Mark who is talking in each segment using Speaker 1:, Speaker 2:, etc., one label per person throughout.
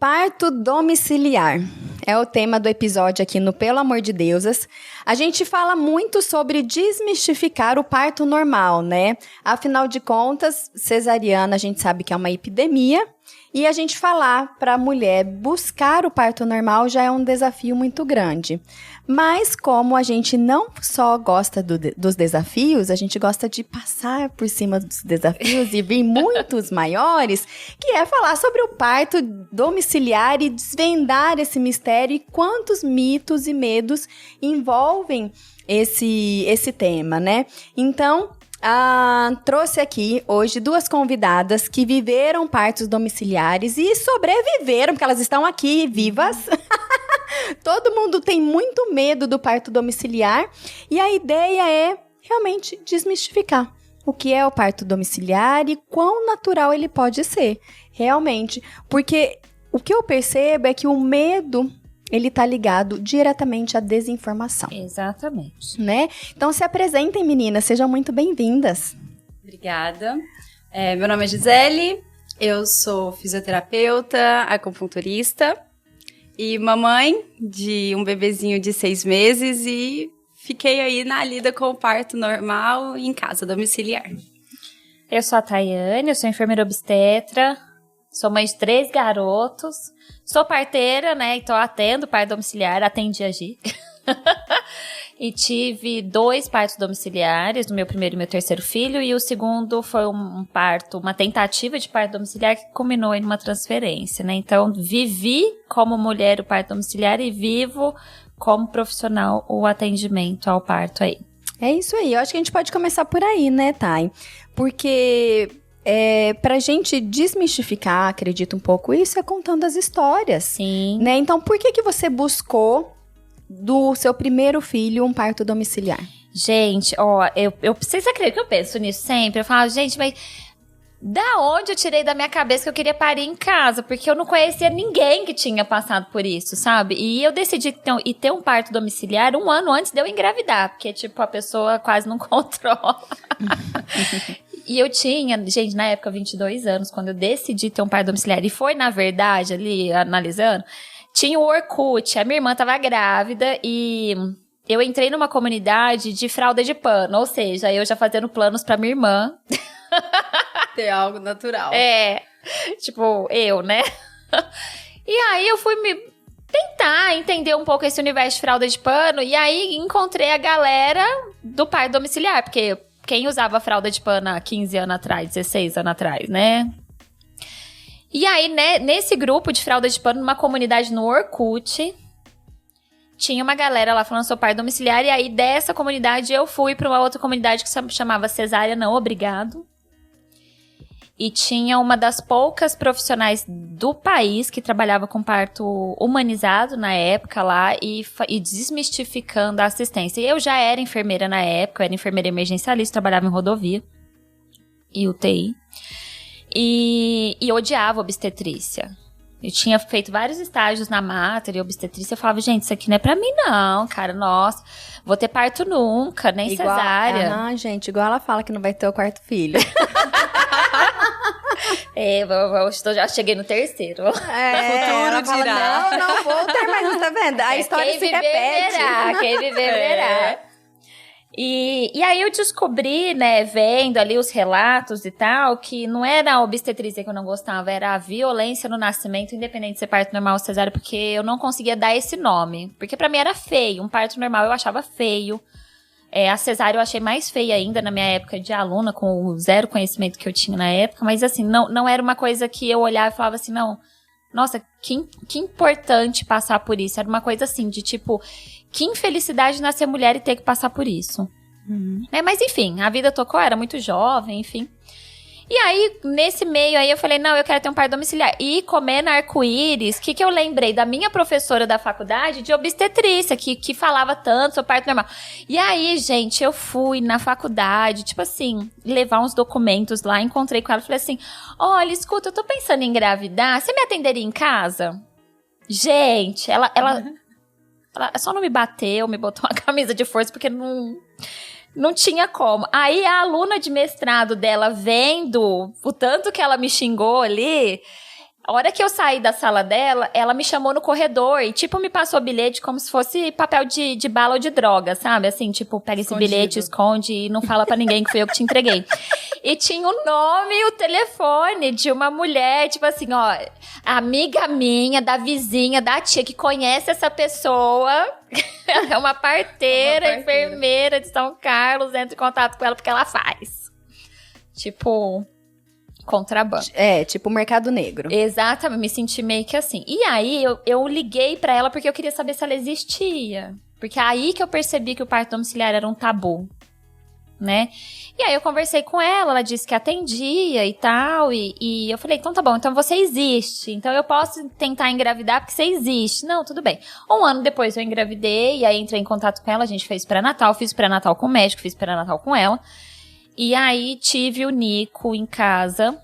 Speaker 1: Parto domiciliar é o tema do episódio aqui no Pelo Amor de Deusas. A gente fala muito sobre desmistificar o parto normal, né? Afinal de contas, cesariana a gente sabe que é uma epidemia. E a gente falar para a mulher buscar o parto normal já é um desafio muito grande. Mas como a gente não só gosta dos desafios, a gente gosta de passar por cima dos desafios e vir muitos maiores, que é falar sobre o parto domiciliar e desvendar esse mistério e quantos mitos e medos envolvem esse tema, né? Então, trouxe aqui hoje 2 convidadas que viveram partos domiciliares e sobreviveram, porque elas estão aqui vivas. Todo mundo tem muito medo do parto domiciliar e a ideia é realmente desmistificar o que é o parto domiciliar e quão natural ele pode ser, realmente. Porque o que eu percebo é que o medo, ele tá ligado diretamente à desinformação.
Speaker 2: Exatamente.
Speaker 1: Né? Então se apresentem, meninas, sejam muito bem-vindas.
Speaker 3: Obrigada. Meu nome é Gisele, eu sou fisioterapeuta, acupunturista e mamãe de um bebezinho de 6 meses e fiquei aí na lida com o parto normal em casa domiciliar.
Speaker 2: Eu sou a Tayane, eu sou enfermeira obstetra, sou mãe de 3 garotos, sou parteira, né, então atendo parto domiciliar, atendi a Gi. E tive 2 partos domiciliares, no meu primeiro e meu terceiro filho, e o segundo foi um parto, uma tentativa de parto domiciliar que culminou em uma transferência, né? Então, vivi como mulher o parto domiciliar e vivo como profissional o atendimento ao parto aí.
Speaker 1: É isso aí, eu acho que a gente pode começar por aí, né, Thay? Porque pra gente desmistificar, acredito um pouco, isso é contando as histórias.
Speaker 2: Sim.
Speaker 1: Né? Então, por que você buscou do seu primeiro filho um parto domiciliar?
Speaker 2: Gente, ó, vocês acreditam que eu penso nisso sempre? Eu falo, gente, mas da onde eu tirei da minha cabeça que eu queria parir em casa? Porque eu não conhecia ninguém que tinha passado por isso, sabe? E eu decidi ter um parto domiciliar 1 ano antes de eu engravidar, porque, tipo, a pessoa quase não controla. E eu tinha, gente, na época, 22 anos, quando eu decidi ter um parto domiciliar. E foi, na verdade, ali, analisando, tinha o Orkut, a minha irmã tava grávida e eu entrei numa comunidade de fralda de pano, ou seja, eu já fazendo planos pra minha irmã.
Speaker 3: Ter algo natural.
Speaker 2: Tipo, eu, né? E aí eu fui me tentar entender um pouco esse universo de fralda de pano e aí encontrei a galera do parto domiciliar, porque quem usava fralda de pano há 15 anos atrás, 16 anos atrás, né? E aí, né, nesse grupo de fralda de pano, numa comunidade no Orkut, tinha uma galera lá falando sobre parto domiciliar, e aí dessa comunidade eu fui para uma outra comunidade que se chamava Cesárea Não Obrigado. E tinha uma das poucas profissionais do país que trabalhava com parto humanizado na época lá e desmistificando a assistência. E eu já era enfermeira na época, eu era enfermeira emergencialista, trabalhava em rodovia e UTI. E odiava obstetrícia. Eu tinha feito vários estágios na mater e obstetrícia. Eu falava, gente, isso aqui não é pra mim não, cara. Nossa, vou ter parto nunca, nem cesárea.
Speaker 1: Gente, igual ela fala que não vai ter o 4º filho.
Speaker 2: Eu já cheguei no 3º.
Speaker 3: Futuro dirá.
Speaker 1: Fala, não vou ter mais, tá vendo? A história se repete.
Speaker 2: Quem viver, verá. E aí eu descobri, né, vendo ali os relatos e tal, que não era a obstetrícia que eu não gostava, era a violência no nascimento, independente de ser parto normal ou cesárea, porque eu não conseguia dar esse nome. Porque pra mim era feio, um parto normal eu achava feio. A cesárea eu achei mais feia ainda na minha época de aluna, com o 0 conhecimento que eu tinha na época, mas assim, não era uma coisa que eu olhava e falava assim, não, nossa, que importante passar por isso. Era uma coisa assim, de tipo, que infelicidade nascer mulher e ter que passar por isso. Mas enfim, a vida tocou, era muito jovem, enfim. E aí, nesse meio aí, eu falei, não, eu quero ter um parto domiciliar. E comendo arco-íris, o que eu lembrei da minha professora da faculdade de obstetrícia, que falava tanto sobre parto normal. E aí, gente, eu fui na faculdade, tipo assim, levar uns documentos lá, encontrei com ela e falei assim, olha, escuta, eu tô pensando em engravidar, você me atenderia em casa? Gente, ela só não me bateu, me botou uma camisa de força, porque não tinha como. Aí a aluna de mestrado dela, vendo o tanto que ela me xingou ali, A hora que eu saí da sala dela, ela me chamou no corredor e, tipo, me passou o bilhete como se fosse papel de bala ou de droga, sabe? Assim, tipo, pega esse bilhete, esconde e não fala pra ninguém que fui eu que te entreguei. E tinha o nome e o telefone de uma mulher, tipo assim, ó, amiga minha, da vizinha, da tia, que conhece essa pessoa. É uma parteira, enfermeira de São Carlos, entra em contato com ela porque ela faz. Tipo... contrabando.
Speaker 1: Tipo mercado negro.
Speaker 2: Exatamente, me senti meio que assim. E aí, eu liguei pra ela porque eu queria saber se ela existia. Porque é aí que eu percebi que o parto domiciliar era um tabu, né? E aí eu conversei com ela disse que atendia e tal, e eu falei, então tá bom, então você existe, então eu posso tentar engravidar porque você existe. Não, tudo bem. 1 ano depois eu engravidei, e aí entrei em contato com ela, a gente fez pré-natal, fiz pré-natal com o médico, fiz pré-natal com ela. E aí tive o Nico em casa,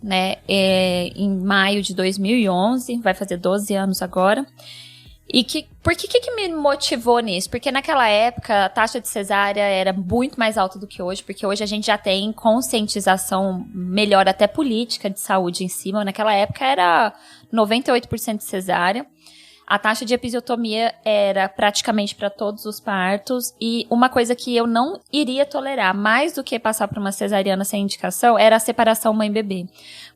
Speaker 2: né, em maio de 2011, vai fazer 12 anos agora. E por que me motivou nisso? Porque naquela época a taxa de cesárea era muito mais alta do que hoje, porque hoje a gente já tem conscientização melhor, até política de saúde em cima. Naquela época era 98% de cesárea. A taxa de episiotomia era praticamente para todos os partos, e uma coisa que eu não iria tolerar, mais do que passar por uma cesariana sem indicação, era a separação mãe-bebê.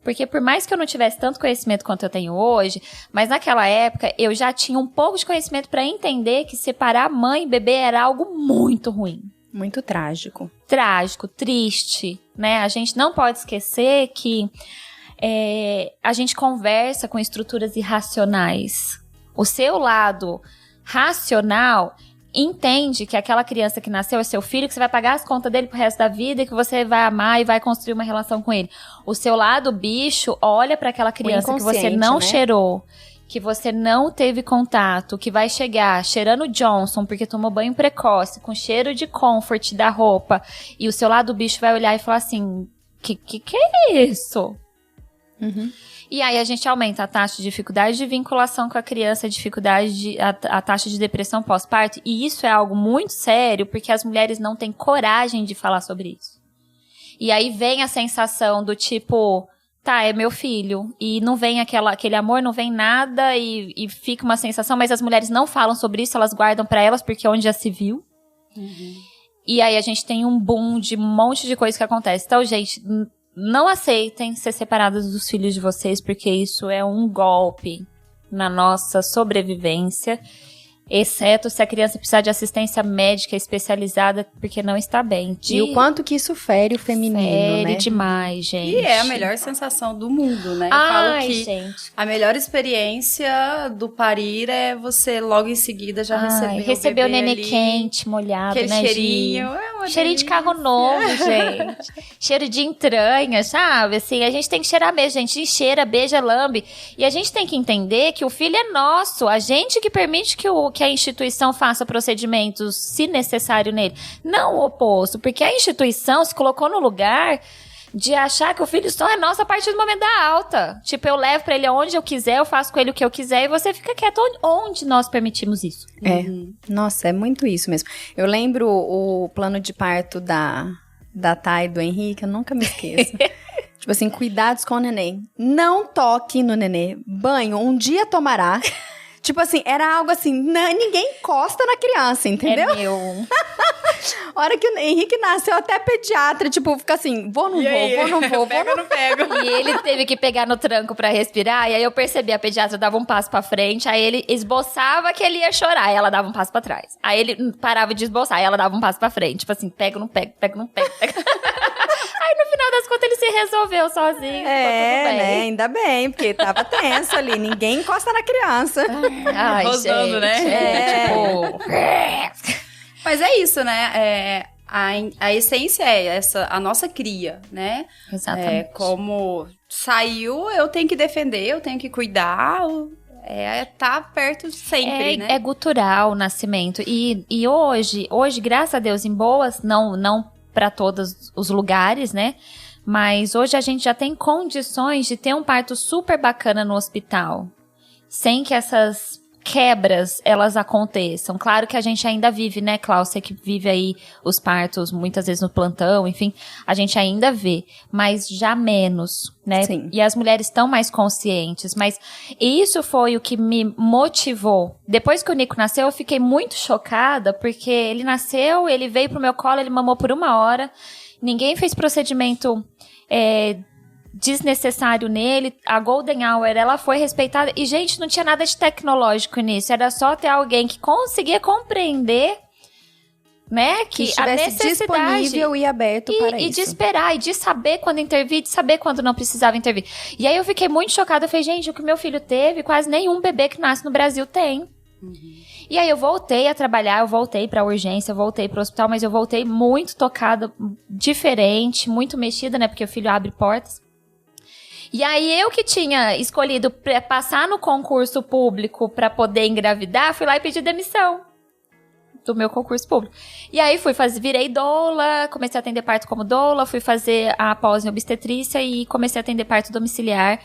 Speaker 2: Porque por mais que eu não tivesse tanto conhecimento quanto eu tenho hoje, mas naquela época eu já tinha um pouco de conhecimento para entender que separar mãe e bebê era algo muito ruim.
Speaker 1: Muito trágico.
Speaker 2: Trágico, triste, né? A gente não pode esquecer que a gente conversa com estruturas irracionais. O seu lado racional entende que aquela criança que nasceu é seu filho, que você vai pagar as contas dele pro resto da vida e que você vai amar e vai construir uma relação com ele. O seu lado bicho olha para aquela criança que você não cheirou, que você não teve contato, que vai chegar cheirando Johnson porque tomou banho precoce, com cheiro de comfort da roupa, e o seu lado bicho vai olhar e falar assim, que é isso?
Speaker 1: Uhum.
Speaker 2: E aí a gente aumenta a taxa de dificuldade de vinculação com a criança, a taxa de depressão pós-parto. E isso é algo muito sério, porque as mulheres não têm coragem de falar sobre isso. E aí vem a sensação do tipo, tá, é meu filho. E não vem aquele amor, não vem nada, e fica uma sensação, mas as mulheres não falam sobre isso, elas guardam pra elas, porque é onde já se viu.
Speaker 3: Uhum.
Speaker 2: E aí a gente tem um boom de um monte de coisa que acontece. Então, gente... não aceitem ser separadas dos filhos de vocês, porque isso é um golpe na nossa sobrevivência, exceto se a criança precisar de assistência médica especializada, porque não está bem.
Speaker 1: E o quanto que isso fere o feminino,
Speaker 2: fere,
Speaker 1: né?
Speaker 2: demais, gente.
Speaker 3: E é a melhor sensação do mundo, né? Eu
Speaker 2: Ai,
Speaker 3: falo que
Speaker 2: gente.
Speaker 3: a melhor experiência do parir é você logo em seguida já receber
Speaker 2: o nenê
Speaker 3: ali,
Speaker 2: quente, molhado,
Speaker 3: aquele
Speaker 2: né,
Speaker 3: cheirinho.
Speaker 2: Cheirinho de carro novo, gente. Cheiro de entranha, sabe? Assim, a gente tem que cheirar mesmo, a gente cheira, beija, lambe. E a gente tem que entender que o filho é nosso. A gente que permite que a instituição faça procedimentos, se necessário, nele. Não o oposto, porque a instituição se colocou no lugar de achar que o filho só é nosso a partir do momento da alta. Tipo, eu levo pra ele aonde eu quiser, eu faço com ele o que eu quiser e você fica quieto onde nós permitimos isso.
Speaker 1: Nossa, é muito isso mesmo. Eu lembro o plano de parto da Thay e do Henrique, eu nunca me esqueço. Tipo assim, cuidados com o neném. Não toque no nenê. Banho, um dia tomará. Tipo assim, era algo assim, ninguém encosta na criança, entendeu?
Speaker 2: É meu.
Speaker 1: A hora que o Henrique nasceu, até pediatra, tipo, fica assim, vou, não vou.
Speaker 2: E ele teve que pegar no tranco pra respirar, e aí eu percebi, a pediatra dava um passo pra frente, aí ele esboçava que ele ia chorar, e ela dava um passo pra trás. Aí ele parava de esboçar, e ela dava um passo pra frente, tipo assim, pego, não pego. Aí no final das contas ele se resolveu sozinho, ficou tudo bem.
Speaker 1: Né? Ainda bem, porque tava tenso ali, ninguém encosta na criança.
Speaker 2: Ai,
Speaker 3: Rosando,
Speaker 2: gente,
Speaker 3: né?
Speaker 2: Tipo...
Speaker 3: Mas é isso, né? A essência é essa, a nossa cria, né?
Speaker 2: Exatamente.
Speaker 3: Como saiu, eu tenho que defender, eu tenho que cuidar, tá perto sempre, né?
Speaker 2: É gutural o nascimento. E hoje, graças a Deus, em boas, não para todos os lugares, né? Mas hoje a gente já tem condições de ter um parto super bacana no hospital. Sem que essas quebras, elas aconteçam. Claro que a gente ainda vive, né, Cláudia, você que vive aí os partos, muitas vezes no plantão, enfim, a gente ainda vê, mas já menos, né?
Speaker 1: Sim.
Speaker 2: E as mulheres estão mais conscientes, mas isso foi o que me motivou. Depois que o Nico nasceu, eu fiquei muito chocada, porque ele nasceu, ele veio pro meu colo, ele mamou por 1 hora, ninguém fez procedimento desnecessário nele, a Golden Hour, ela foi respeitada, e gente, não tinha nada de tecnológico nisso, era só ter alguém que conseguia compreender, né, que
Speaker 1: estivesse
Speaker 2: a necessidade
Speaker 1: disponível e aberto para
Speaker 2: e
Speaker 1: isso.
Speaker 2: de esperar, e de saber quando intervir, de saber quando não precisava intervir. E aí eu fiquei muito chocada, eu falei, gente, o que meu filho teve, quase nenhum bebê que nasce no Brasil tem. E aí eu voltei a trabalhar, eu voltei pra urgência, eu voltei pro hospital, mas eu voltei muito tocada, diferente, muito mexida, né, porque o filho abre portas. E aí eu que tinha escolhido passar no concurso público pra poder engravidar, fui lá e pedi demissão do meu concurso público. E aí virei doula, comecei a atender parto como doula, fui fazer a pós em obstetrícia e comecei a atender parto domiciliar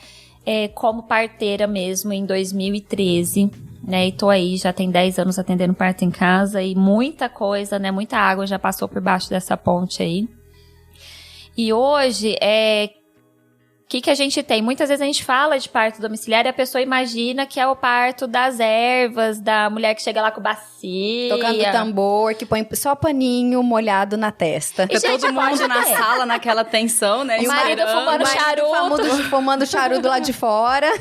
Speaker 2: como parteira mesmo em 2013, né? E tô aí, já tem 10 anos atendendo parto em casa e muita coisa, né? Muita água já passou por baixo dessa ponte aí. E hoje, o que a gente tem? Muitas vezes a gente fala de parto domiciliar e a pessoa imagina que é o parto das ervas, da mulher que chega lá com bacia.
Speaker 1: Tocando tambor, que põe só paninho molhado na testa.
Speaker 3: E todo mundo na sala, naquela tensão, né?
Speaker 2: O marido fumando charuto.
Speaker 1: Fumando charuto lá de fora.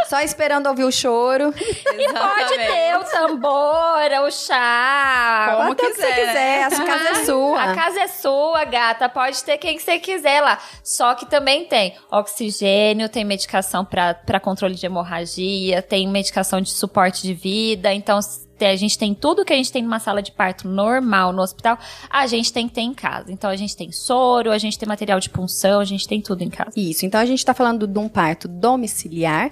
Speaker 1: Só esperando ouvir o choro.
Speaker 2: E pode ter o tambor, o chá.
Speaker 3: Como
Speaker 1: Até o que você quiser, a casa é sua.
Speaker 2: A casa é sua, gata. Pode ter quem você quiser lá. Só que também tem oxigênio, tem medicação para controle de hemorragia, tem medicação de suporte de vida. Então, a gente tem tudo que a gente tem numa sala de parto normal no hospital, a gente tem que ter em casa. Então, a gente tem soro, a gente tem material de punção, a gente tem tudo em casa.
Speaker 1: Isso, então a gente tá falando de um parto domiciliar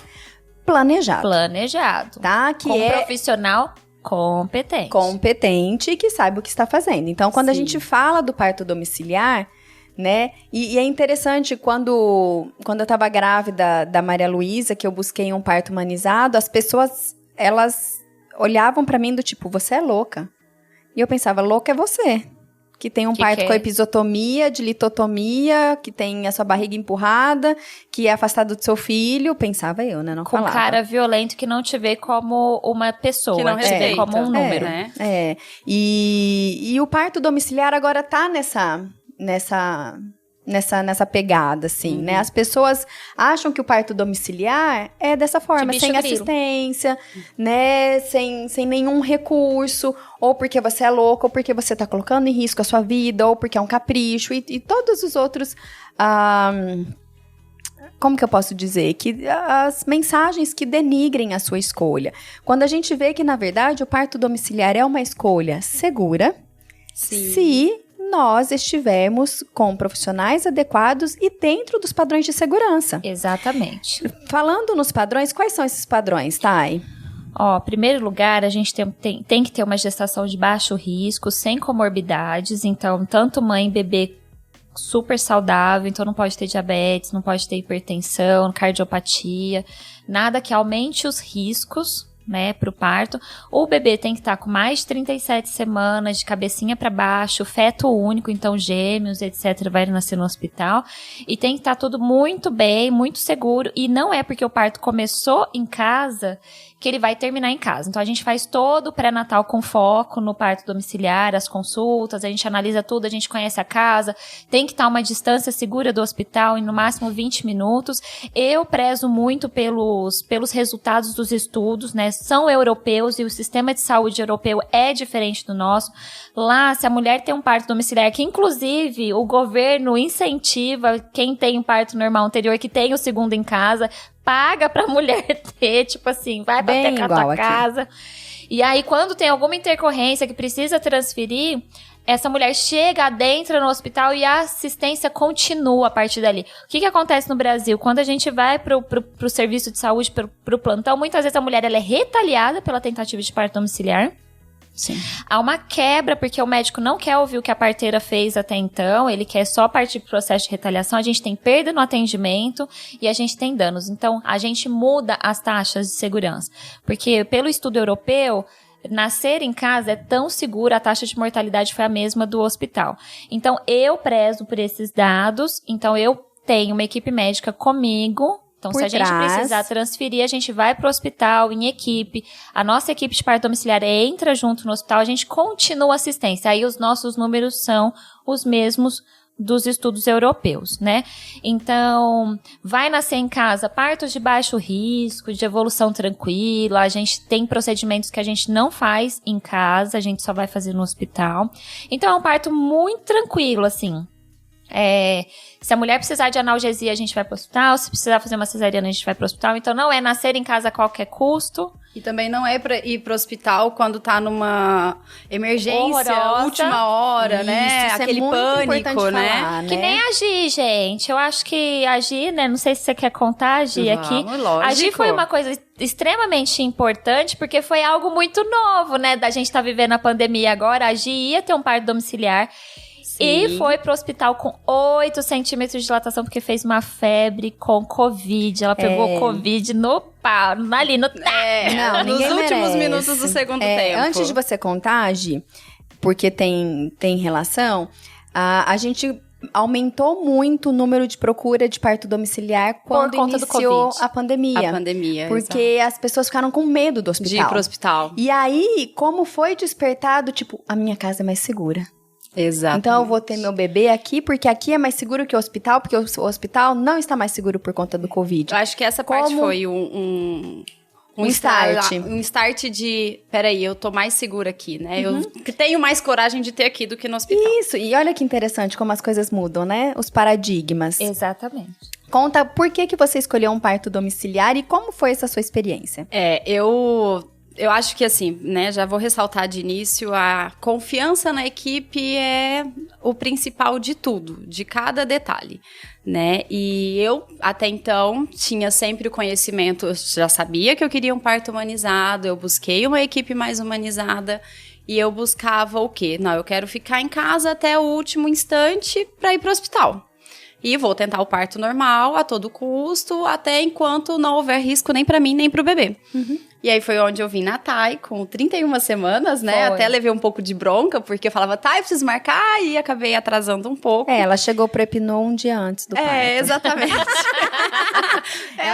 Speaker 1: planejado.
Speaker 2: Planejado.
Speaker 1: Tá? Que
Speaker 2: com
Speaker 1: é
Speaker 2: profissional competente.
Speaker 1: Competente e que sabe o que está fazendo. Então, quando a
Speaker 3: Sim.
Speaker 1: gente fala do parto domiciliar, né? E é interessante, quando eu tava grávida da Maria Luísa, que eu busquei um parto humanizado, as pessoas, elas olhavam pra mim do tipo, você é louca. E eu pensava, louca é você. Que tem um parto com episiotomia, de litotomia, que tem a sua barriga empurrada, que é afastado do seu filho. Pensava eu, né? Não
Speaker 2: com
Speaker 1: falava.
Speaker 2: cara violento que não te vê como uma pessoa,
Speaker 3: Que não
Speaker 2: te vê
Speaker 3: respeita.
Speaker 2: como um número.
Speaker 3: né?
Speaker 1: E o parto domiciliar agora tá nessa pegada, assim, né? As pessoas acham que o parto domiciliar é dessa forma,
Speaker 2: De
Speaker 1: sem
Speaker 2: bicho grilo.
Speaker 1: assistência, né? Sem nenhum recurso, ou porque você é louco, ou porque você tá colocando em risco a sua vida, ou porque é um capricho, e todos os outros... como que eu posso dizer? Que as mensagens que denigrem a sua escolha. Quando a gente vê que, na verdade, o parto domiciliar é uma escolha segura,
Speaker 3: Sim.
Speaker 1: se nós estivermos com profissionais adequados e dentro dos padrões de segurança.
Speaker 2: Exatamente.
Speaker 1: Falando nos padrões, quais são esses padrões, Thay?
Speaker 2: Ó, em primeiro lugar, a gente tem que ter uma gestação de baixo risco, sem comorbidades. Então, tanto mãe e bebê super saudável, então não pode ter diabetes, não pode ter hipertensão, cardiopatia, nada que aumente os riscos, né, pro parto. O bebê tem que estar com mais de 37 semanas, de cabecinha para baixo, feto único, então gêmeos, etc, vai nascer no hospital. E tem que estar tudo muito bem, muito seguro. E não é porque o parto começou em casa que ele vai terminar em casa. Então, a gente faz todo o pré-natal com foco no parto domiciliar, as consultas, a gente analisa tudo, a gente conhece a casa, tem que estar uma distância segura do hospital, em no máximo 20 minutos. Eu prezo muito pelos resultados dos estudos, né? São europeus e o sistema de saúde europeu é diferente do nosso. Lá, se a mulher tem um parto domiciliar, que inclusive o governo incentiva quem tem um parto normal anterior, que tem o segundo em casa, paga pra mulher ter, tipo assim, vai pra
Speaker 1: Bem
Speaker 2: ter a tua casa. E aí, quando tem alguma intercorrência que precisa transferir, essa mulher chega, adentra no hospital e a assistência continua a partir dali. O que acontece no Brasil? Quando a gente vai pro serviço de saúde, pro plantão, muitas vezes a mulher ela é retaliada pela tentativa de parto domiciliar.
Speaker 3: Sim.
Speaker 2: Há uma quebra, porque o médico não quer ouvir o que a parteira fez até então, ele quer só partir pro processo de retaliação. A gente tem perda no atendimento e a gente tem danos. Então, a gente muda as taxas de segurança. Porque, pelo estudo europeu, nascer em casa é tão seguro, a taxa de mortalidade foi a mesma do hospital. Então, eu prezo por esses dados, então eu tenho uma equipe médica comigo. Então, se a gente precisar transferir, a gente vai pro hospital em equipe. A nossa equipe de parto domiciliar entra junto no hospital, a gente continua a assistência. Aí os nossos números são os mesmos dos estudos europeus, né? Então, vai nascer em casa partos de baixo risco, de evolução tranquila. A gente tem procedimentos que a gente não faz em casa, a gente só vai fazer no hospital. Então, é um parto muito tranquilo, assim. Se a mulher precisar de analgesia, a gente vai pro hospital. Se precisar fazer uma cesariana, a gente vai pro hospital. Então, não é nascer em casa a qualquer custo.
Speaker 3: E também não é pra ir pro hospital quando tá numa emergência,
Speaker 2: horrorosa.
Speaker 3: Última hora, né?
Speaker 1: Isso
Speaker 3: Aquele
Speaker 1: é muito
Speaker 3: pânico,
Speaker 1: importante
Speaker 3: né?
Speaker 1: falar, né?
Speaker 2: Que nem a Gi, gente. Eu acho que a Gi, né? Não sei se você quer contar a Gi aqui.
Speaker 3: Lógico.
Speaker 2: A Gi foi uma coisa extremamente importante, porque foi algo muito novo, né? Da gente tá vivendo a pandemia agora. A Gi ia ter um parto domiciliar.
Speaker 3: Sim.
Speaker 2: E foi pro hospital com 8 centímetros de dilatação, porque fez uma febre com Covid. Ela pegou Covid no pau, ali no...
Speaker 1: Não,
Speaker 3: nos
Speaker 1: ninguém
Speaker 3: últimos
Speaker 1: merece.
Speaker 3: minutos do segundo tempo.
Speaker 1: Antes de você contar, Gi, porque tem relação, a gente aumentou muito o número de procura de parto domiciliar quando
Speaker 2: conta do
Speaker 1: iniciou
Speaker 2: Covid.
Speaker 1: a pandemia.
Speaker 3: A pandemia,
Speaker 1: Porque as pessoas ficaram com medo do hospital.
Speaker 3: de ir pro hospital.
Speaker 1: E aí, como foi despertado, tipo, a minha casa é mais segura.
Speaker 3: Exato.
Speaker 1: Então, eu vou ter meu bebê aqui, porque aqui é mais seguro que o hospital, porque o hospital não está mais seguro por conta do Covid.
Speaker 3: Eu acho que essa parte foi um start. Um start de, peraí, eu tô mais segura aqui, né? Eu tenho mais coragem de ter aqui do que no hospital.
Speaker 1: Isso, e olha que interessante como as coisas mudam, né? Os paradigmas.
Speaker 2: Exatamente.
Speaker 1: Conta por que você escolheu um parto domiciliar e como foi essa sua experiência?
Speaker 3: Eu acho que assim, né, já vou ressaltar de início, a confiança na equipe é o principal de tudo, de cada detalhe, né? E eu, até então, tinha sempre o conhecimento, eu já sabia que eu queria um parto humanizado, eu busquei uma equipe mais humanizada e eu buscava o quê? Não, eu quero ficar em casa até o último instante para ir pro hospital. E vou tentar o parto normal a todo custo, até enquanto não houver risco nem para mim, nem pro bebê. E aí foi onde eu vim na Thay, com 31 semanas, né?
Speaker 2: Foi.
Speaker 3: Até levei um pouco de bronca, porque eu falava, Thay, preciso marcar, e acabei atrasando um pouco.
Speaker 1: Ela chegou pro Epinô um dia antes do parto.
Speaker 3: Exatamente.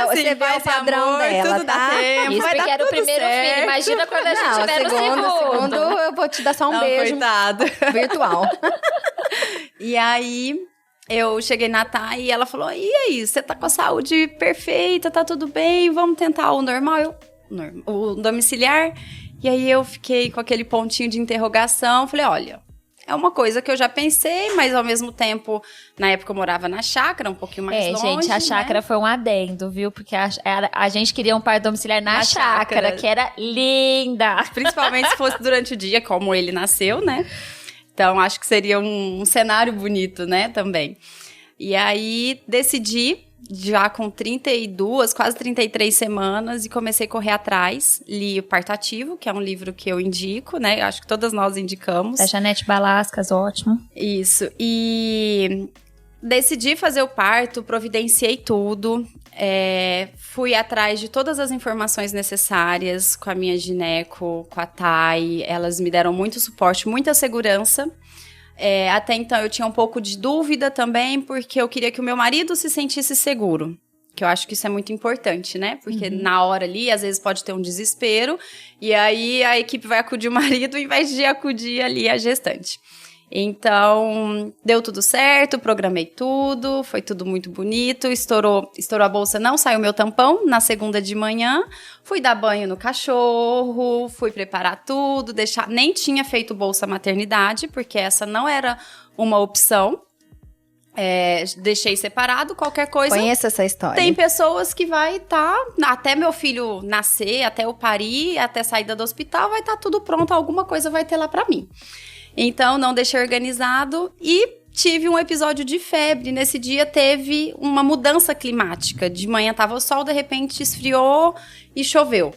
Speaker 1: Você vê o padrão dela,
Speaker 3: tudo
Speaker 1: tá?
Speaker 3: dá tempo,
Speaker 2: Isso
Speaker 3: vai
Speaker 2: porque
Speaker 3: dar
Speaker 2: era o
Speaker 3: tudo
Speaker 2: primeiro
Speaker 3: certo.
Speaker 2: filho. Imagina quando a gente
Speaker 1: Não,
Speaker 2: tiver no segundo.
Speaker 1: eu vou te dar só um
Speaker 3: Não,
Speaker 1: beijo
Speaker 3: coitado.
Speaker 1: virtual.
Speaker 3: E aí, eu cheguei na Thay e ela falou, e aí, você tá com a saúde perfeita, tá tudo bem, vamos tentar o normal? O domiciliar? E aí eu fiquei com aquele pontinho de interrogação, falei, olha, é uma coisa que eu já pensei, mas ao mesmo tempo, na época eu morava na chácara, um pouquinho mais longe,
Speaker 2: gente, a chácara
Speaker 3: né?
Speaker 2: foi um adendo, viu? Porque a gente queria um parto domiciliar na chácara, que era linda.
Speaker 3: Principalmente se fosse durante o dia, como ele nasceu, né? Então, acho que seria um cenário bonito, né, também. E aí, decidi, já com 32, quase 33 semanas, e comecei a correr atrás. Li o Parto Ativo, que é um livro que eu indico, né? Acho que todas nós indicamos.
Speaker 2: Da Janete Balascas, ótimo.
Speaker 3: Isso. E decidi fazer o parto, providenciei tudo. Fui atrás de todas as informações necessárias com a minha gineco, com a Thay. Elas me deram muito suporte, muita segurança. Até então eu tinha um pouco de dúvida também, porque eu queria que o meu marido se sentisse seguro. Que eu acho que isso é muito importante, né? Porque na hora ali, às vezes pode ter um desespero. E aí a equipe vai acudir o marido em vez de acudir ali a gestante. Então, deu tudo certo, programei tudo, foi tudo muito bonito, estourou a bolsa, não saiu meu tampão na segunda de manhã, fui dar banho no cachorro, fui preparar tudo, nem tinha feito bolsa maternidade, porque essa não era uma opção, deixei separado, qualquer coisa.
Speaker 1: Conheço essa história.
Speaker 3: Tem pessoas que vai estar, até meu filho nascer, até eu parir, até saída do hospital, vai estar tudo pronto, alguma coisa vai ter lá pra mim. Então, não deixei organizado e tive um episódio de febre. Nesse dia teve uma mudança climática. De manhã tava o sol, de repente esfriou e choveu.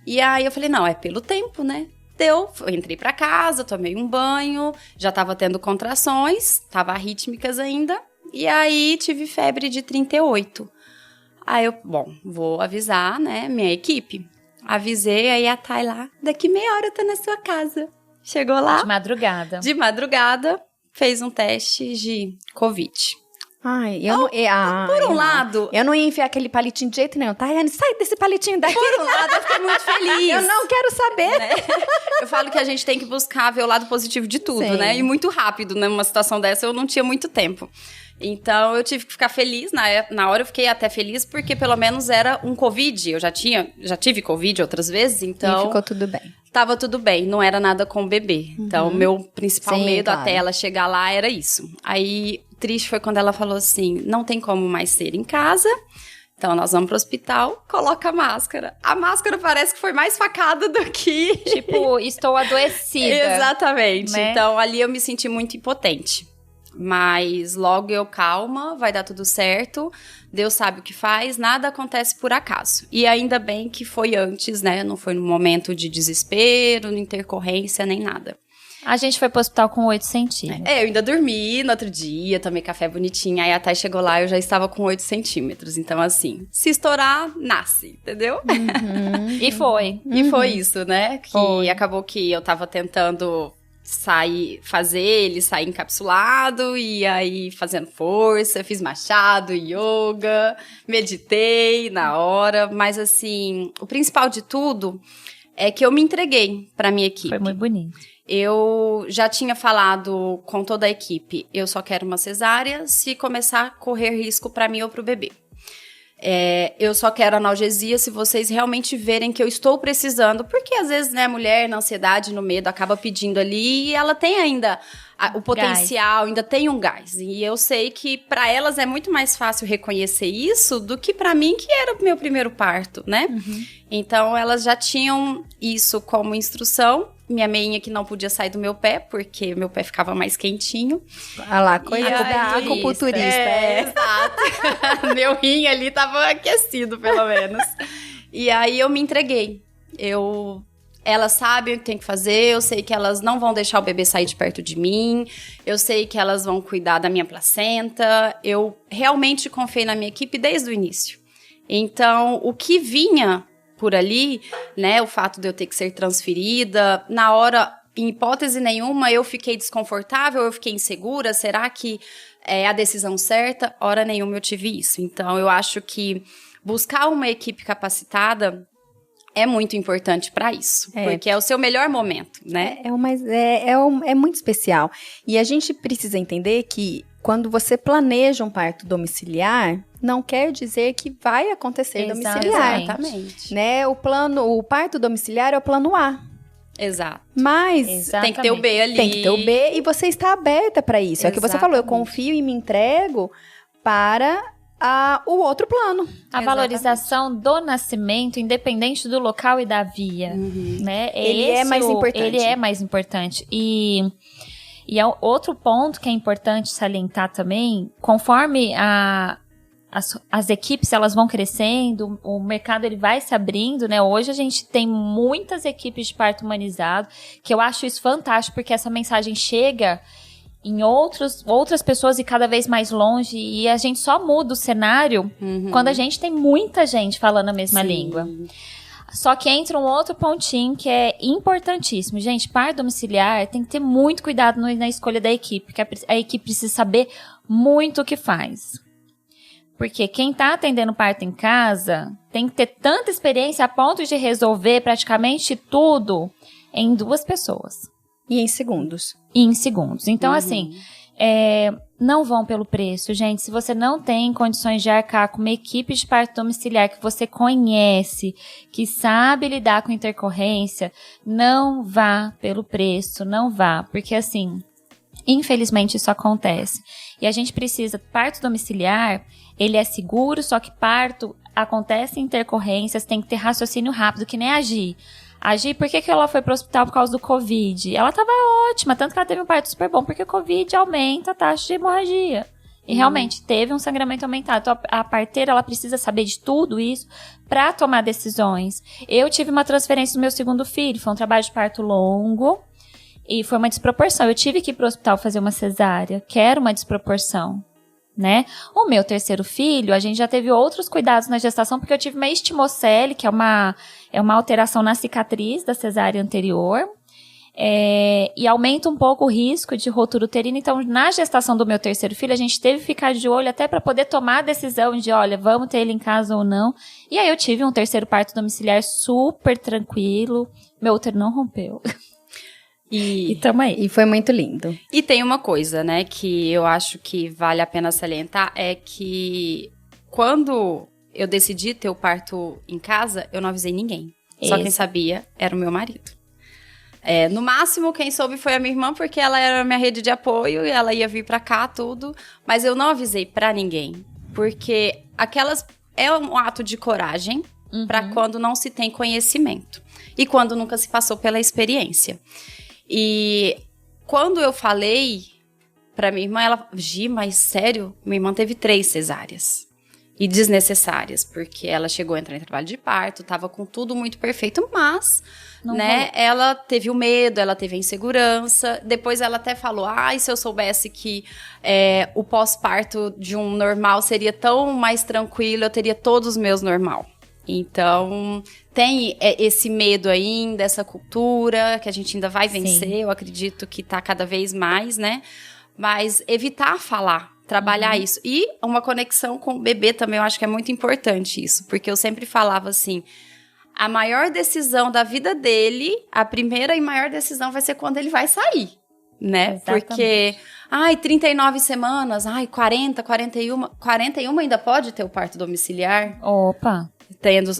Speaker 3: E aí eu falei, não, é pelo tempo, né? eu entrei pra casa, tomei um banho, já tava tendo contrações, tava arrítmicas ainda, e aí tive febre de 38. Aí eu, vou avisar, né, minha equipe. Avisei, aí a Thay lá, daqui meia hora eu tô na sua casa. Chegou lá.
Speaker 2: De madrugada.
Speaker 3: Fez um teste de Covid.
Speaker 1: Ai,
Speaker 3: Por um lado...
Speaker 1: Eu não ia enfiar aquele palitinho de jeito nenhum. Tayane, sai desse palitinho daqui.
Speaker 3: Por um lado, eu fiquei muito feliz.
Speaker 1: Eu não quero saber.
Speaker 3: Né? Eu falo que a gente tem que buscar ver o lado positivo de tudo,
Speaker 1: Sim.
Speaker 3: né? E muito rápido, né? Numa situação dessa, eu não tinha muito tempo. Então, eu tive que ficar feliz. Na hora, eu fiquei até feliz, porque pelo menos era um Covid. Eu já tive Covid outras vezes, então...
Speaker 1: E ficou tudo bem.
Speaker 3: Tava tudo bem, não era nada com o bebê. Então, meu principal medo
Speaker 1: claro.
Speaker 3: até ela chegar lá era isso. Aí, triste foi quando ela falou assim, não tem como mais ser em casa, então nós vamos pro hospital, coloca a máscara. A máscara parece que foi mais facada do que...
Speaker 2: Tipo, estou adoecida.
Speaker 3: Exatamente.
Speaker 2: Né?
Speaker 3: Então, ali eu me senti muito impotente. Mas logo eu, calma, vai dar tudo certo, Deus sabe o que faz, nada acontece por acaso. E ainda bem que foi antes, né? Não foi no momento de desespero, intercorrência, nem nada.
Speaker 2: A gente foi pro hospital com 8 centímetros.
Speaker 3: Eu ainda dormi no outro dia, tomei café bonitinho, aí a Thay chegou lá, eu já estava com 8 centímetros. Então, assim, se estourar, nasce, entendeu?
Speaker 2: E foi.
Speaker 3: E foi isso, né? Que
Speaker 2: Foi.
Speaker 3: acabou que eu tava tentando fazer ele sair encapsulado, e aí fazendo força, fiz machado, yoga, meditei na hora, mas assim, o principal de tudo é que eu me entreguei pra minha equipe.
Speaker 2: Foi muito bonito.
Speaker 3: Eu já tinha falado com toda a equipe, eu só quero uma cesárea se começar a correr risco pra mim ou pro bebê. Eu só quero analgesia se vocês realmente verem que eu estou precisando, porque às vezes, né, a mulher na ansiedade, no medo, acaba pedindo ali e ela tem ainda o potencial, ainda tem um gás. E eu sei que pra elas é muito mais fácil reconhecer isso do que pra mim, que era o meu primeiro parto, né? Então, elas já tinham isso como instrução. Minha meinha que não podia sair do meu pé, porque meu pé ficava mais quentinho.
Speaker 1: Olha lá, coisa da acupunturista.
Speaker 3: Exato. Meu rim ali tava aquecido, pelo menos. E aí eu me entreguei. Elas sabem o que tem que fazer, eu sei que elas não vão deixar o bebê sair de perto de mim, eu sei que elas vão cuidar da minha placenta. Eu realmente confiei na minha equipe desde o início. Então, o que vinha por ali, né, o fato de eu ter que ser transferida, na hora, em hipótese nenhuma, eu fiquei desconfortável, eu fiquei insegura, será que é a decisão certa? Hora nenhuma eu tive isso. Então, eu acho que buscar uma equipe capacitada é muito importante para isso, porque é o seu melhor momento, né?
Speaker 1: É muito especial. E a gente precisa entender que quando você planeja um parto domiciliar, não quer dizer que vai acontecer domiciliar.
Speaker 3: Exatamente.
Speaker 1: Né? O parto domiciliar é o plano A.
Speaker 3: Exato.
Speaker 1: Mas
Speaker 3: tem que ter o B ali.
Speaker 1: Tem que ter o B e você está aberta para isso. É o que você falou, eu confio e me entrego para o outro plano.
Speaker 2: A valorização do nascimento, independente do local e da via, né?
Speaker 1: Ele é mais importante.
Speaker 2: Ele é mais importante. E é outro ponto que é importante salientar também, conforme as equipes elas vão crescendo, o mercado ele vai se abrindo, né? Hoje a gente tem muitas equipes de parto humanizado, que eu acho isso fantástico, porque essa mensagem chega em outras pessoas e cada vez mais longe, e a gente só muda o cenário quando a gente tem muita gente falando a mesma língua. Só que entra um outro pontinho que é importantíssimo. Gente, parto domiciliar tem que ter muito cuidado na escolha da equipe, porque a equipe precisa saber muito o que faz. Porque quem tá atendendo parto em casa tem que ter tanta experiência a ponto de resolver praticamente tudo em 2 pessoas.
Speaker 1: E em segundos.
Speaker 2: Então, assim, não vão pelo preço, gente. Se você não tem condições de arcar com uma equipe de parto domiciliar que você conhece, que sabe lidar com intercorrência, não vá pelo preço, não vá. Porque, assim, infelizmente isso acontece. E a gente precisa, parto domiciliar, ele é seguro, só que parto acontece em intercorrências, tem que ter raciocínio rápido, que nem agir. Por que ela foi pro hospital por causa do Covid? Ela tava ótima, tanto que ela teve um parto super bom, porque o Covid aumenta a taxa de hemorragia. E realmente teve um sangramento aumentado. Então, a parteira, ela precisa saber de tudo isso para tomar decisões. Eu tive uma transferência do meu segundo filho. Foi um trabalho de parto longo. E foi uma desproporção. Eu tive que ir pro hospital fazer uma cesárea, que era uma desproporção, né? O meu terceiro filho, a gente já teve outros cuidados na gestação, porque eu tive uma estimocele, que é uma alteração na cicatriz da cesárea anterior. E aumenta um pouco o risco de rotura uterina. Então, na gestação do meu terceiro filho, a gente teve que ficar de olho até para poder tomar a decisão de, olha, vamos ter ele em casa ou não. E aí eu tive um terceiro parto domiciliar super tranquilo. Meu útero não rompeu. E tamo aí.
Speaker 1: E foi muito lindo.
Speaker 3: E tem uma coisa, né, que eu acho que vale a pena salientar, é que quando eu decidi ter o parto em casa, eu não avisei ninguém. Só quem sabia era o meu marido. No máximo, quem soube foi a minha irmã, porque ela era a minha rede de apoio e ela ia vir pra cá, tudo. Mas eu não avisei pra ninguém, porque é um ato de coragem pra quando não se tem conhecimento. E quando nunca se passou pela experiência. E quando eu falei pra minha irmã, ela... Gi, mas sério? Minha irmã teve 3 cesáreas. E desnecessárias, porque ela chegou a entrar em trabalho de parto, tava com tudo muito perfeito, mas, né, ela teve o medo, ela teve a insegurança. Depois ela até falou, e se eu soubesse que o pós-parto de um normal seria tão mais tranquilo, eu teria todos os meus normal. Então, tem esse medo ainda, essa cultura que a gente ainda vai vencer. Sim. Eu acredito que tá cada vez mais, né? Mas evitar falar, trabalhar isso. E uma conexão com o bebê também, eu acho que é muito importante isso. Porque eu sempre falava assim, a maior decisão da vida dele, a primeira e maior decisão vai ser quando ele vai sair, né? Exatamente. Porque, 39 semanas, 40, 41 ainda pode ter o parto domiciliar?
Speaker 2: Opa!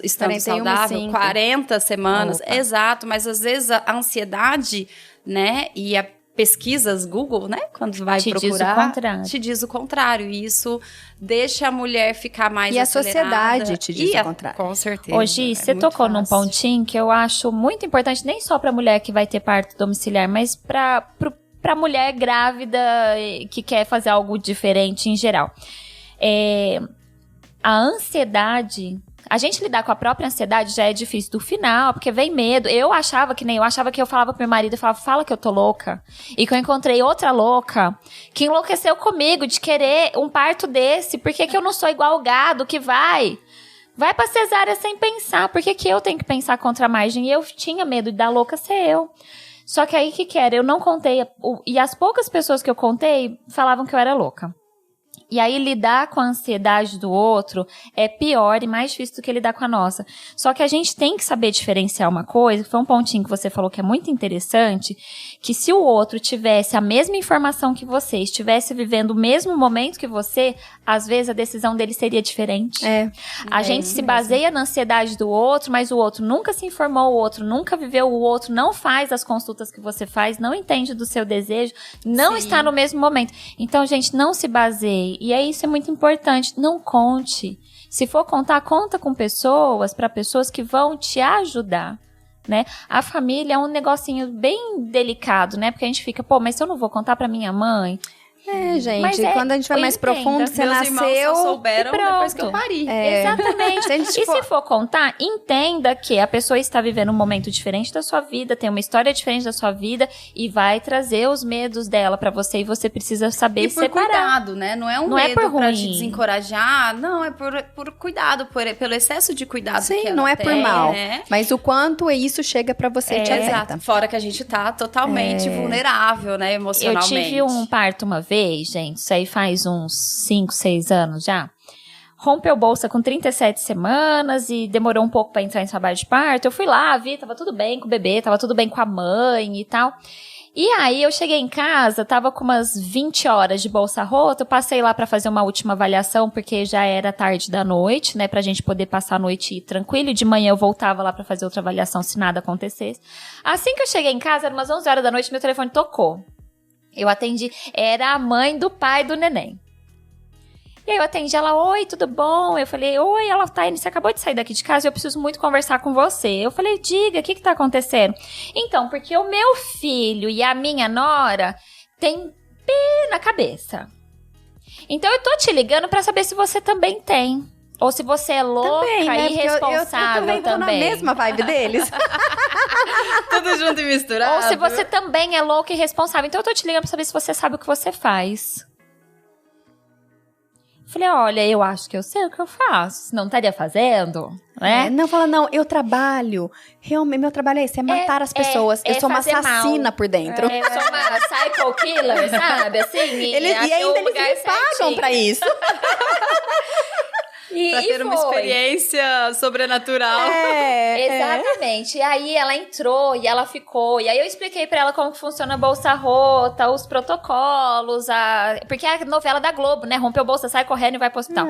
Speaker 3: Estando saudável, 5. 40 semanas, opa. Exato, mas às vezes a ansiedade, né, e a pesquisas Google, né, quando vai procurar, te diz o contrário, e isso deixa a mulher ficar mais acelerada.
Speaker 1: E a sociedade te diz o contrário.
Speaker 3: Com certeza.
Speaker 2: Hoje, você tocou num pontinho que eu acho muito importante, nem só pra mulher que vai ter parto domiciliar, mas pra mulher grávida que quer fazer algo diferente em geral. A ansiedade... A gente lidar com a própria ansiedade já é difícil do final, porque vem medo. Eu achava que eu falava pro meu marido, eu falava, fala que eu tô louca. E que eu encontrei outra louca, que enlouqueceu comigo de querer um parto desse. Por que eu não sou igual o gado que vai pra cesárea sem pensar? Por que eu tenho que pensar contra a margem? E eu tinha medo da louca ser eu. Só que aí que era? Eu não contei, e as poucas pessoas que eu contei falavam que eu era louca. E aí, lidar com a ansiedade do outro é pior e mais difícil do que lidar com a nossa. Só que a gente tem que saber diferenciar uma coisa, que foi um pontinho que você falou que é muito interessante, que se o outro tivesse a mesma informação que você, estivesse vivendo o mesmo momento que você, às vezes a decisão dele seria diferente. A gente se baseia na ansiedade do outro, mas o outro nunca se informou, o outro nunca viveu, o outro não faz as consultas que você faz, não entende do seu desejo, não está no mesmo momento. Então, gente, não se baseie. E isso é muito importante. Não conte. Se for contar, conta com pessoas, para pessoas que vão te ajudar, né? A família é um negocinho bem delicado, né? Porque a gente fica, mas se eu não vou contar para minha mãe...
Speaker 1: gente, quando a gente vai mais profundo, você
Speaker 3: meus
Speaker 1: nasceu...
Speaker 3: Meus só souberam depois que eu pari.
Speaker 2: Exatamente. Se for contar, entenda que a pessoa está vivendo um momento diferente da sua vida, tem uma história diferente da sua vida e vai trazer os medos dela pra você e você precisa saber separar.
Speaker 3: E por cuidado, né? Não é um medo pra te desencorajar, não, é por cuidado, pelo excesso de cuidado que ela
Speaker 1: não é
Speaker 3: tem,
Speaker 1: por mal,
Speaker 3: né?
Speaker 1: Mas o quanto isso chega pra você e te afeta.
Speaker 3: Exato. Fora que a gente tá totalmente vulnerável, né, emocionalmente.
Speaker 2: Eu tive um parto uma vez, gente, isso aí faz uns 5, 6 anos já. Rompeu bolsa com 37 semanas e demorou um pouco pra entrar em trabalho de parto. Eu fui lá, vi, tava tudo bem com o bebê, tava tudo bem com a mãe e tal. E aí eu cheguei em casa, tava com umas 20 horas de bolsa rota, eu passei lá pra fazer uma última avaliação, porque já era tarde da noite, né, pra gente poder passar a noite tranquilo, e de manhã eu voltava lá pra fazer outra avaliação se nada acontecesse. Assim que eu cheguei em casa, eram umas 11 horas da noite, meu telefone tocou. Eu atendi, era a mãe do pai do neném. E aí eu atendi ela, oi, tudo bom? Eu falei, oi, ela tá indo, você acabou de sair daqui de casa, eu preciso muito conversar com você. Eu falei, diga, o que tá acontecendo? Então, porque o meu filho e a minha nora têm pé na cabeça. Então eu tô te ligando pra saber se você também tem. Ou se você é louca
Speaker 1: Também, né?
Speaker 2: e irresponsável
Speaker 1: eu também tô na mesma vibe deles.
Speaker 3: Tudo junto e misturado.
Speaker 2: Ou se você também é louca e irresponsável. Então eu tô te ligando pra saber se você sabe o que você faz. Falei, olha, eu acho que eu sei o que eu faço. Não estaria fazendo, né?
Speaker 1: Não, fala, não, eu trabalho. Realmente, meu trabalho é esse, é matar as pessoas. Eu sou uma assassina
Speaker 2: mal.
Speaker 1: por dentro.
Speaker 2: Eu sou uma psycho killer, sabe? Assim,
Speaker 1: E ainda eles me pagam pra isso.
Speaker 3: Pra ter uma experiência sobrenatural.
Speaker 2: Exatamente. E aí ela entrou e ela ficou. E aí eu expliquei pra ela como que funciona a bolsa rota, os protocolos, porque é a novela da Globo, né? Rompeu bolsa, sai correndo e vai pro hospital.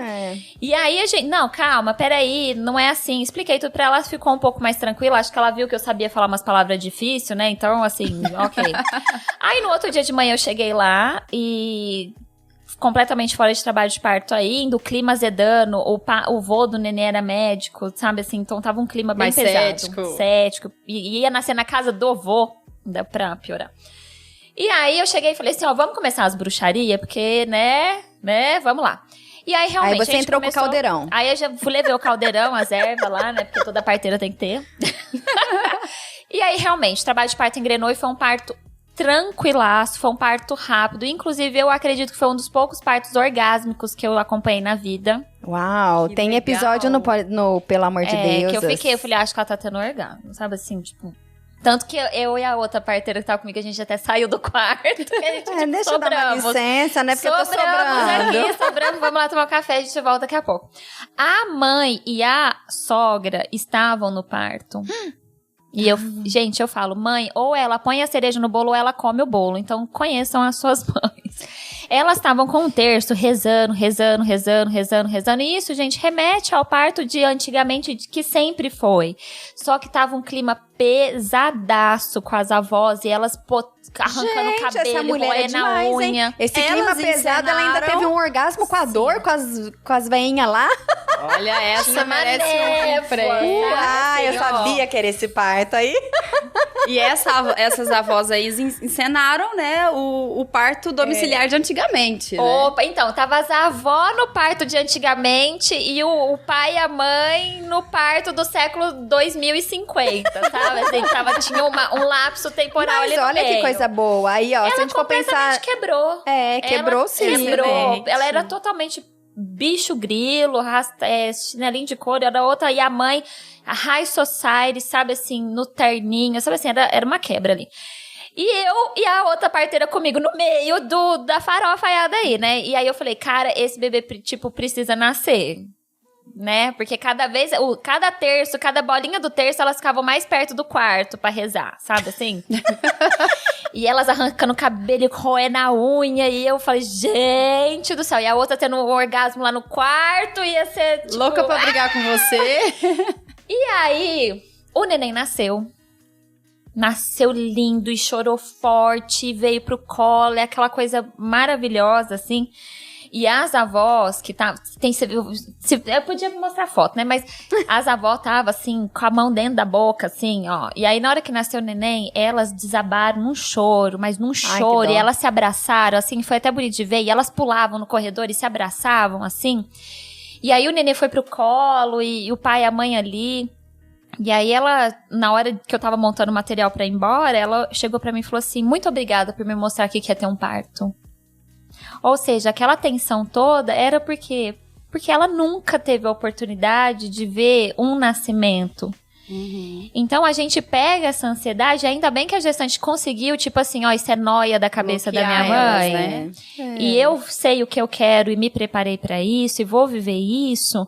Speaker 2: E aí a gente, não, calma, peraí, não é assim. Expliquei tudo pra ela, ficou um pouco mais tranquila. Acho que ela viu que eu sabia falar umas palavras difíceis, né? Então, assim, ok. Aí no outro dia de manhã eu cheguei lá e... completamente fora de trabalho de parto ainda, o clima azedando, o vô do nenê era médico, sabe assim, então tava um clima bem
Speaker 3: mais
Speaker 2: pesado. Cético. E ia nascer na casa do vô, ainda pra piorar. E aí eu cheguei e falei assim, ó, vamos começar as bruxarias, porque, né, vamos lá. E aí realmente
Speaker 1: aí você entrou com o caldeirão.
Speaker 2: Aí eu já fui levar o caldeirão, as ervas lá, né, porque toda parteira tem que ter. E aí realmente, o trabalho de parto engrenou e foi um parto tranquilaço, foi um parto rápido. Inclusive, eu acredito que foi um dos poucos partos orgásmicos que eu acompanhei na vida.
Speaker 1: Uau,
Speaker 3: que
Speaker 1: tem
Speaker 3: legal.
Speaker 1: episódio no Pelo Amor de Deus.
Speaker 2: Que eu falei, acho que ela tá tendo orgasmo, sabe assim, tipo... Tanto que eu e a outra parteira que tava comigo, a gente até saiu do quarto. A gente,
Speaker 1: deixa eu dar uma licença, né? Porque eu tô sobrando.
Speaker 2: Sobrando, vamos lá tomar um café, a gente volta daqui a pouco. A mãe e a sogra estavam no parto. E gente, eu falo, mãe, ou ela põe a cereja no bolo ou ela come o bolo. Então, conheçam as suas mães. Elas estavam com um terço, rezando. E isso, gente, remete ao parto de antigamente, que sempre foi. Só que tava um clima pesadaço com as avós e elas arrancando o cabelo,
Speaker 1: essa mulher
Speaker 2: roendo a unha.
Speaker 1: Hein? Esse clima pesado, ela ainda teve um orgasmo com a dor, com as veinhas lá.
Speaker 3: Olha, essa merece um prêmio.
Speaker 1: Eu sabia que era esse parto aí.
Speaker 3: E essas avós aí encenaram, né, o parto domiciliar de antigamente, né?
Speaker 2: Opa, então, tava as avós no parto de antigamente e o pai e a mãe no parto do século 2050, sabe? Assim, tinha um lapso temporal ali no meio.
Speaker 1: Mas olha que coisa boa. Aí, ó, se a gente for pensar...
Speaker 2: quebrou.
Speaker 1: Quebrou sim.
Speaker 2: Quebrou. Ela era totalmente bicho grilo, chinelinho de couro, era outra. E a mãe, a high society, sabe assim, no terninho, sabe assim, era uma quebra ali. E eu e a outra parteira comigo no meio da farofaiada aí, né? E aí eu falei, cara, esse bebê, tipo, precisa nascer. Né? Porque cada terço, cada bolinha do terço, elas ficavam mais perto do quarto pra rezar, sabe assim? E elas arrancando o cabelo e roendo a unha. E eu falei, gente do céu. E a outra tendo um orgasmo lá no quarto. Ia ser, tipo...
Speaker 3: louca pra brigar com você.
Speaker 2: E aí, o neném nasceu. Nasceu lindo e chorou forte. Veio pro colo. É aquela coisa maravilhosa, assim. E as avós que estavam... Eu podia mostrar foto, né? Mas as avós estavam, assim, com a mão dentro da boca, assim, ó. E aí, na hora que nasceu o neném, elas desabaram num choro, mas num choro. E elas se abraçaram, assim, foi até bonito de ver. E elas pulavam no corredor e se abraçavam, assim. E aí, o neném foi pro colo e o pai e a mãe ali. E aí, ela, na hora que eu tava montando o material pra ir embora, ela chegou pra mim e falou assim, muito obrigada por me mostrar aqui que ia ter um parto. Ou seja, aquela tensão toda era porque ela nunca teve a oportunidade de ver um nascimento. Uhum. Então, a gente pega essa ansiedade, ainda bem que a gestante conseguiu, tipo assim, ó, isso é nóia da cabeça da minha mãe.
Speaker 3: Né?
Speaker 2: E eu sei o que eu quero e me preparei pra isso e vou viver isso.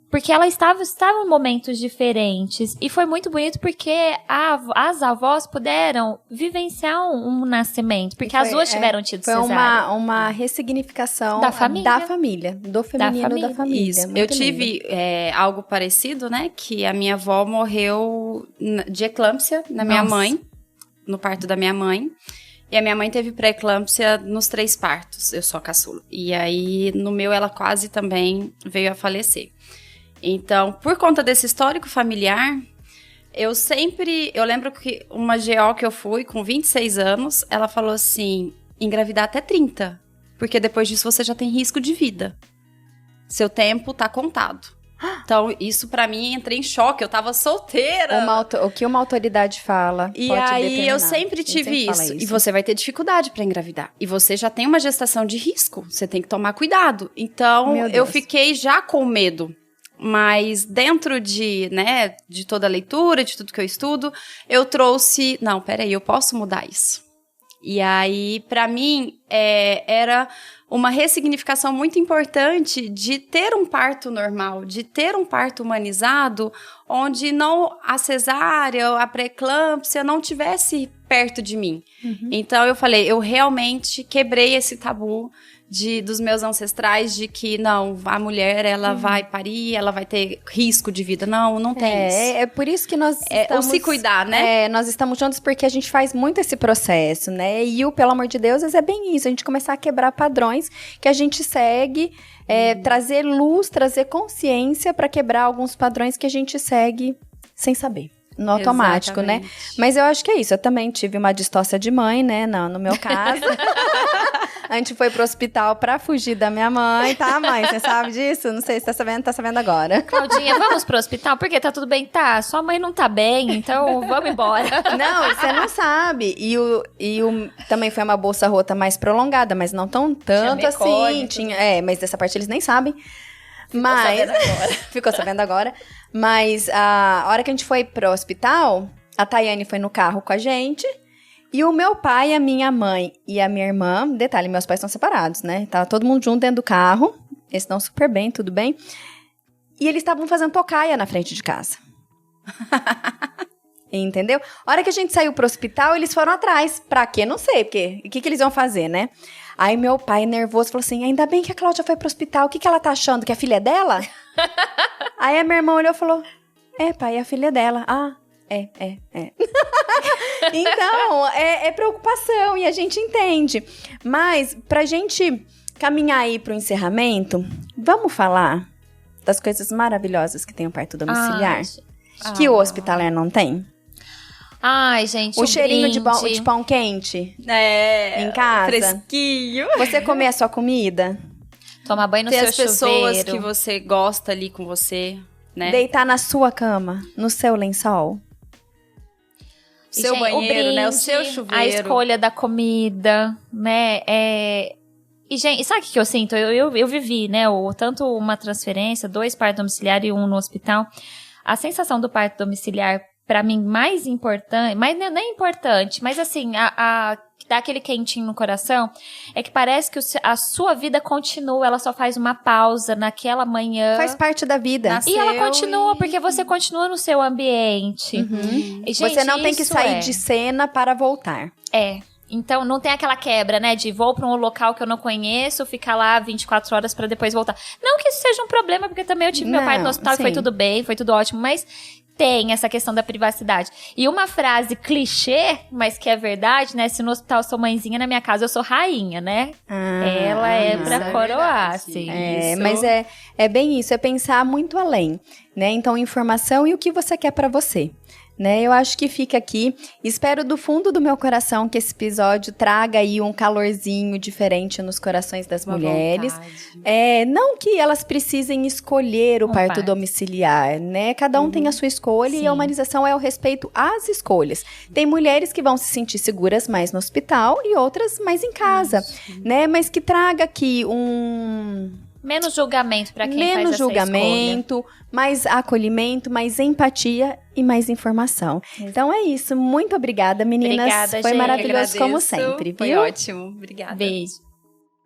Speaker 2: Porque ela estava em momentos diferentes. E foi muito bonito porque as avós puderam vivenciar um nascimento. Porque as duas tiveram tido cesárea.
Speaker 1: Foi uma ressignificação
Speaker 2: da família.
Speaker 1: Do feminino da família.
Speaker 3: Isso. Eu tive algo parecido, né? Que a minha avó morreu de eclâmpsia na minha mãe. No parto da minha mãe. E a minha mãe teve pré-eclâmpsia nos 3 partos. Eu sou a caçula. E aí, no meu, ela quase também veio a falecer. Então, por conta desse histórico familiar, eu lembro que uma GO que eu fui com 26 anos, ela falou assim, engravidar até 30. porque depois disso você já tem risco de vida. Seu tempo tá contado. Então, isso pra mim, entrei em choque. Eu tava solteira.
Speaker 1: O que uma autoridade fala
Speaker 3: E
Speaker 1: pode
Speaker 3: aí,
Speaker 1: determinar.
Speaker 3: eu sempre tive
Speaker 1: fala
Speaker 3: isso. E você vai ter dificuldade pra engravidar. E você já tem uma gestação de risco. Você tem que tomar cuidado. Então,
Speaker 1: Meu
Speaker 3: eu
Speaker 1: Deus.
Speaker 3: fiquei já com medo. Mas dentro de toda a leitura, de tudo que eu estudo, eu trouxe... Não, peraí, eu posso mudar isso. E aí, pra mim, era uma ressignificação muito importante de ter um parto normal, de ter um parto humanizado, onde não a cesárea, a pré-eclâmpsia não tivesse perto de mim. Então, eu falei, eu realmente quebrei esse tabu dos meus ancestrais de que, não, a mulher, ela vai parir, ela vai ter risco de vida. Não tem isso.
Speaker 1: É por isso que nós
Speaker 3: Ou se cuidar, né?
Speaker 1: Nós estamos juntos porque a gente faz muito esse processo, né? E pelo amor de Deus, é bem isso. A gente começar a quebrar padrões que a gente segue, trazer luz, trazer consciência para quebrar alguns padrões que a gente segue sem saber. No automático,
Speaker 3: Exatamente.
Speaker 1: né? Mas eu acho que é isso. Eu também tive uma distócia de mãe, né? No meu caso. A gente foi pro hospital pra fugir da minha mãe, tá, mãe? Você sabe disso? Não sei se tá sabendo agora.
Speaker 2: Claudinha, vamos pro hospital? Porque tá tudo bem? Tá, sua mãe não tá bem, então vamos embora.
Speaker 1: Não, você não sabe. Também foi uma bolsa rota mais prolongada, mas não tanto assim. Mas dessa parte eles nem sabem. Ficou sabendo agora. Mas a hora que a gente foi pro hospital, a Tayane foi no carro com a gente. E o meu pai, a minha mãe e a minha irmã... Detalhe, meus pais estão separados, né? Tava todo mundo junto dentro do carro. Eles estão super bem, tudo bem. E eles estavam fazendo tocaia na frente de casa. Entendeu? A hora que a gente saiu pro hospital, eles foram atrás. Pra quê? Não sei, porque... O que eles iam fazer, né? Aí meu pai, nervoso, falou assim... Ainda bem que a Cláudia foi pro hospital. O que ela tá achando? Que a filha é dela? Aí a minha irmã olhou e falou... pai, a filha é dela. Então, é preocupação e a gente entende. Mas, pra gente caminhar aí pro encerramento, vamos falar das coisas maravilhosas que tem o parto domiciliar? Que o hospitalar não tem?
Speaker 2: Ai, gente,
Speaker 1: O cheirinho de
Speaker 2: brinde.
Speaker 1: pão quente em casa.
Speaker 3: Fresquinho.
Speaker 1: Você comer a sua comida.
Speaker 2: Tomar banho no
Speaker 3: Ter
Speaker 2: seu
Speaker 3: as pessoas
Speaker 2: chuveiro.
Speaker 3: que você gosta ali com você, né?
Speaker 1: Deitar na sua cama, no seu lençol.
Speaker 3: Seu
Speaker 2: Gente,
Speaker 3: banheiro,
Speaker 2: o
Speaker 3: né? O
Speaker 2: brinde,
Speaker 3: seu chuveiro.
Speaker 2: A escolha da comida, né? E, gente, sabe o que eu sinto? Eu vivi, né? Tanto uma transferência, 2 partos domiciliares e 1 no hospital. A sensação do parto domiciliar, pra mim, mais importante... Mas não é importante, mas assim, dá aquele quentinho no coração, é que parece que a sua vida continua, ela só faz uma pausa naquela manhã.
Speaker 1: Faz parte da vida.
Speaker 2: E ela continua, porque você continua no seu ambiente. E, gente,
Speaker 1: você não tem que
Speaker 2: isso
Speaker 1: sair de cena para voltar.
Speaker 2: Então, não tem aquela quebra, né? De vou pra um local que eu não conheço, ficar lá 24 horas pra depois voltar. Não que isso seja um problema, porque também eu tive meu pai no hospital e foi tudo bem, foi tudo ótimo, mas tem essa questão da privacidade. E uma frase clichê, mas que é verdade, né? Se no hospital eu sou mãezinha, na minha casa eu sou rainha, né? Ela é pra coroar, assim.
Speaker 1: Mas é bem isso, é pensar muito além, né? Então, informação e o que você quer pra você. Né, eu acho que fica aqui. Espero do fundo do meu coração que esse episódio traga aí um calorzinho diferente nos corações das mulheres. Não que elas precisem escolher o parto domiciliar, né? Cada um tem a sua escolha. E a humanização é o respeito às escolhas. Tem mulheres que vão se sentir seguras mais no hospital e outras mais em casa, né? Mas que traga aqui
Speaker 2: menos julgamento pra quem faz essa
Speaker 1: menos julgamento, mais acolhimento, mais empatia e mais informação. Então é isso. Muito obrigada, meninas.
Speaker 2: Obrigada,
Speaker 1: Foi
Speaker 2: gente.
Speaker 1: maravilhoso como sempre, viu?
Speaker 3: Foi ótimo. Obrigada.
Speaker 2: Beijo.